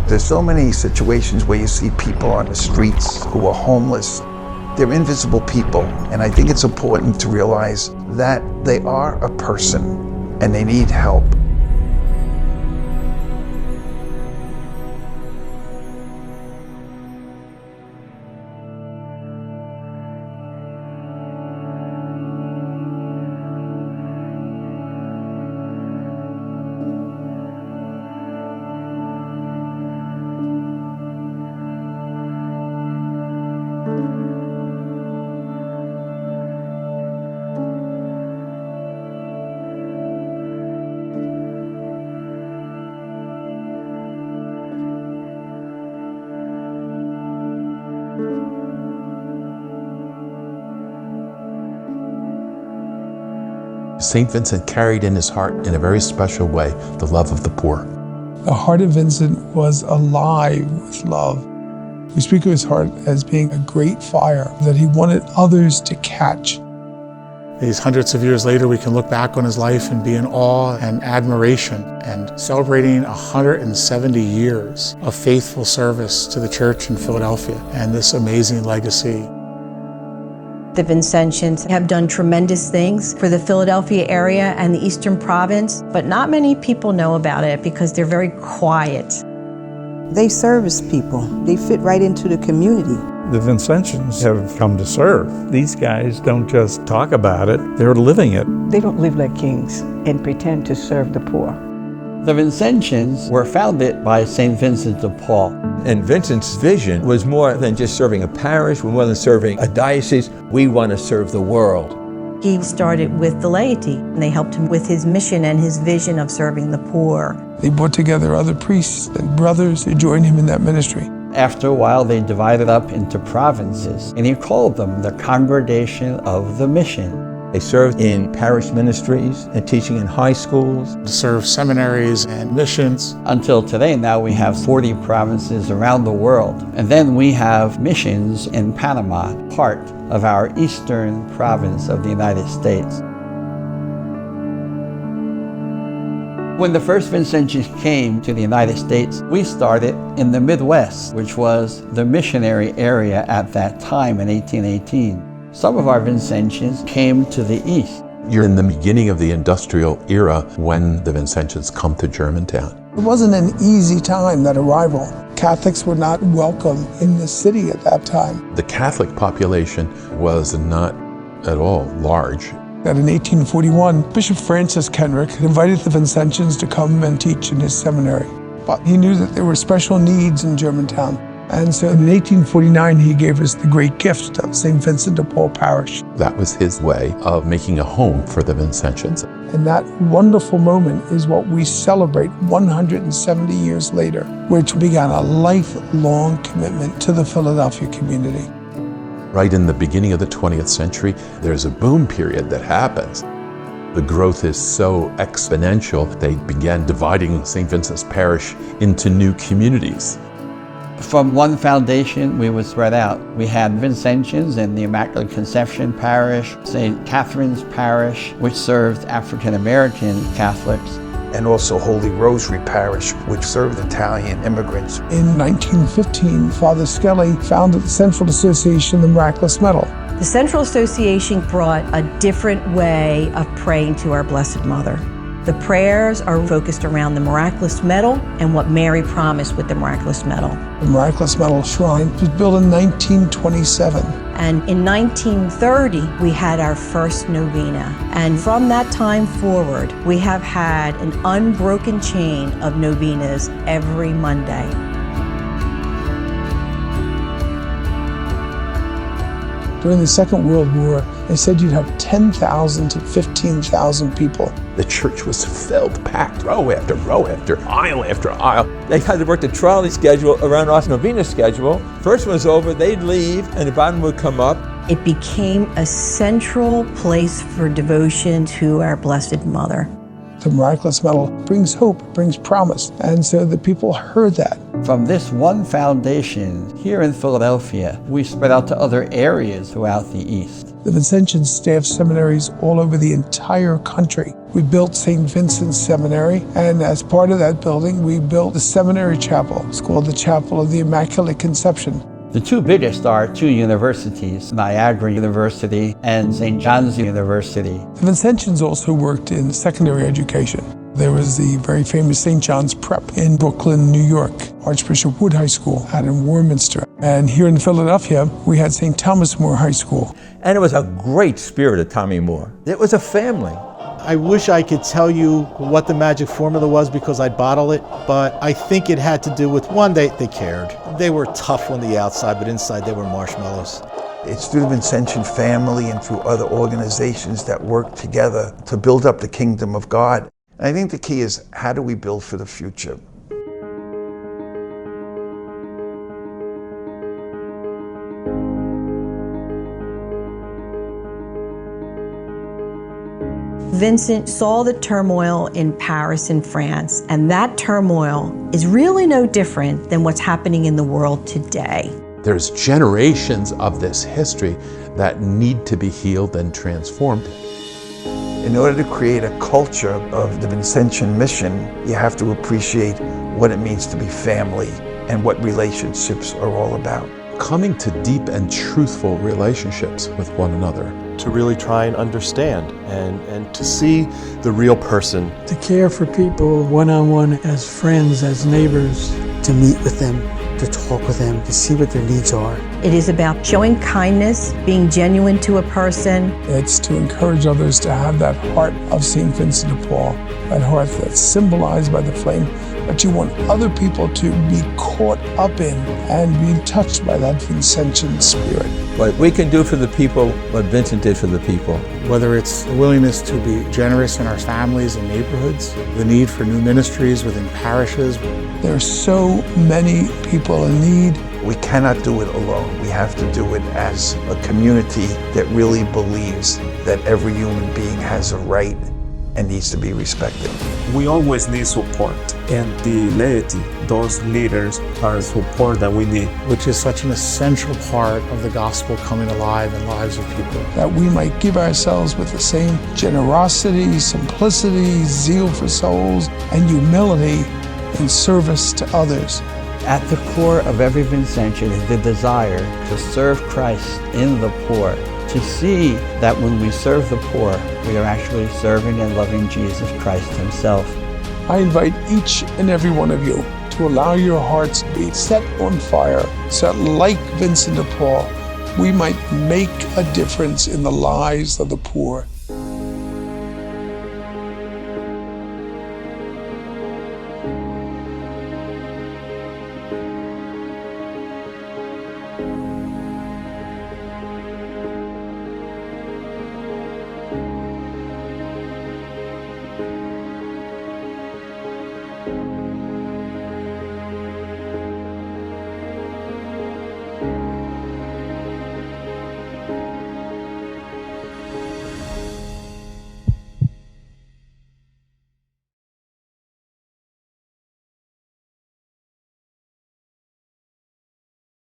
There's so many situations where you see people on the streets who are homeless. They're invisible people, and I think it's important to realize that they are a person and they need help. St. Vincent carried in his heart, in a very special way, the love of the poor. The heart of Vincent was alive with love. We speak of his heart as being a great fire that he wanted others to catch. These hundreds of years later, we can look back on his life and be in awe and admiration and celebrating 170 years of faithful service to the church in Philadelphia and this amazing legacy. The Vincentians have done tremendous things for the Philadelphia area and the Eastern Province, but not many people know about it because they're very quiet. They service people. They fit right into the community. The Vincentians have come to serve. These guys don't just talk about it, they're living it. They don't live like kings and pretend to serve the poor. The Vincentians were founded by St. Vincent de Paul. And Vincent's vision was more than just serving a parish, more than serving a diocese. We want to serve the world. He started with the laity, and they helped him with his mission and his vision of serving the poor. They brought together other priests and brothers to join him in that ministry. After a while, they divided up into provinces, and he called them the Congregation of the Mission. They served in parish ministries and teaching in high schools. To serve seminaries and missions. Until today, now we have 40 provinces around the world. And then we have missions in Panama, part of our eastern province of the United States. When the first Vincentians came to the United States, we started in the Midwest, which was the missionary area at that time in 1818. Some of our Vincentians came to the east. You're in the beginning of the industrial era when the Vincentians come to Germantown. It wasn't an easy time, that arrival. Catholics were not welcome in the city at that time. The Catholic population was not at all large. That in 1841, Bishop Francis Kenrick had invited the Vincentians to come and teach in his seminary. But he knew that there were special needs in Germantown. And so in 1849, he gave us the great gift of St. Vincent de Paul Parish. That was his way of making a home for the Vincentians. And that wonderful moment is what we celebrate 170 years later, which began a lifelong commitment to the Philadelphia community. Right in the beginning of the 20th century, there's a boom period that happens. The growth is so exponential, they began dividing St. Vincent's Parish into new communities. From one foundation, we would spread out. We had Vincentians in the Immaculate Conception Parish, St. Catherine's Parish, which served African American Catholics. And also Holy Rosary Parish, which served Italian immigrants. In 1915, Father Skelly founded the Central Association, the Miraculous Medal. The Central Association brought a different way of praying to our Blessed Mother. The prayers are focused around the Miraculous Medal and what Mary promised with the Miraculous Medal. The Miraculous Medal Shrine was built in 1927. And in 1930, we had our first novena. And from that time forward, we have had an unbroken chain of novenas every Monday. During the Second World War, they said you'd have 10,000 to 15,000 people. The church was filled, packed, row after row after aisle after aisle. They had to work the trolley schedule around our novena schedule. First one was over, they'd leave, and the bottom would come up. It became a central place for devotion to our Blessed Mother. The Miraculous Medal brings hope, brings promise, and so the people heard that. From this one foundation here in Philadelphia, we spread out to other areas throughout the East. The Vincentians staff seminaries all over the entire country. we built St. Vincent's Seminary, and as part of that building, we built the seminary chapel. It's called the Chapel of the Immaculate Conception. The two biggest are two universities, Niagara University and St. John's University. The Vincentians also worked in secondary education. There was the very famous St. John's Prep in Brooklyn, New York. Archbishop Wood High School had in Warminster. And here in Philadelphia, we had St. Thomas More High School. And it was a great spirit of Tommy Moore. It was a family. I wish I could tell you what the magic formula was because I'd bottle it, but I think it had to do with, one, they cared. They were tough on the outside, but inside they were marshmallows. It's through the Vincentian family and through other organizations that work together to build up the kingdom of God. And I think the key is, how do we build for the future? Vincent saw the turmoil in Paris and France, and that turmoil is really no different than what's happening in the world today. There's generations of this history that need to be healed and transformed. In order to create a culture of the Vincentian mission, you have to appreciate what it means to be family and what relationships are all about. Coming to deep and truthful relationships with one another. To really try and understand and to see the real person. To care for people one-on-one as friends, as neighbors. To meet with them, to talk with them, to see what their needs are. It is about showing kindness, being genuine to a person. It's to encourage others to have that heart of St. Vincent de Paul, that heart that's symbolized by the flame, but you want other people to be caught up in and be touched by that Vincentian spirit. What we can do for the people, what Vincent did for the people. Whether it's the willingness to be generous in our families and neighborhoods, the need for new ministries within parishes. There are so many people in need. We cannot do it alone. We have to do it as a community that really believes that every human being has a right and needs to be respected. We always need support, and the laity, those leaders, are support that we need. Which is such an essential part of the gospel coming alive in lives of people. That we might give ourselves with the same generosity, simplicity, zeal for souls, and humility in service to others. At the core of every Vincentian is the desire to serve Christ in the poor, to see that when we serve the poor, we are actually serving and loving Jesus Christ himself. I invite each and every one of you to allow your hearts to be set on fire, so that like Vincent de Paul, we might make a difference in the lives of the poor.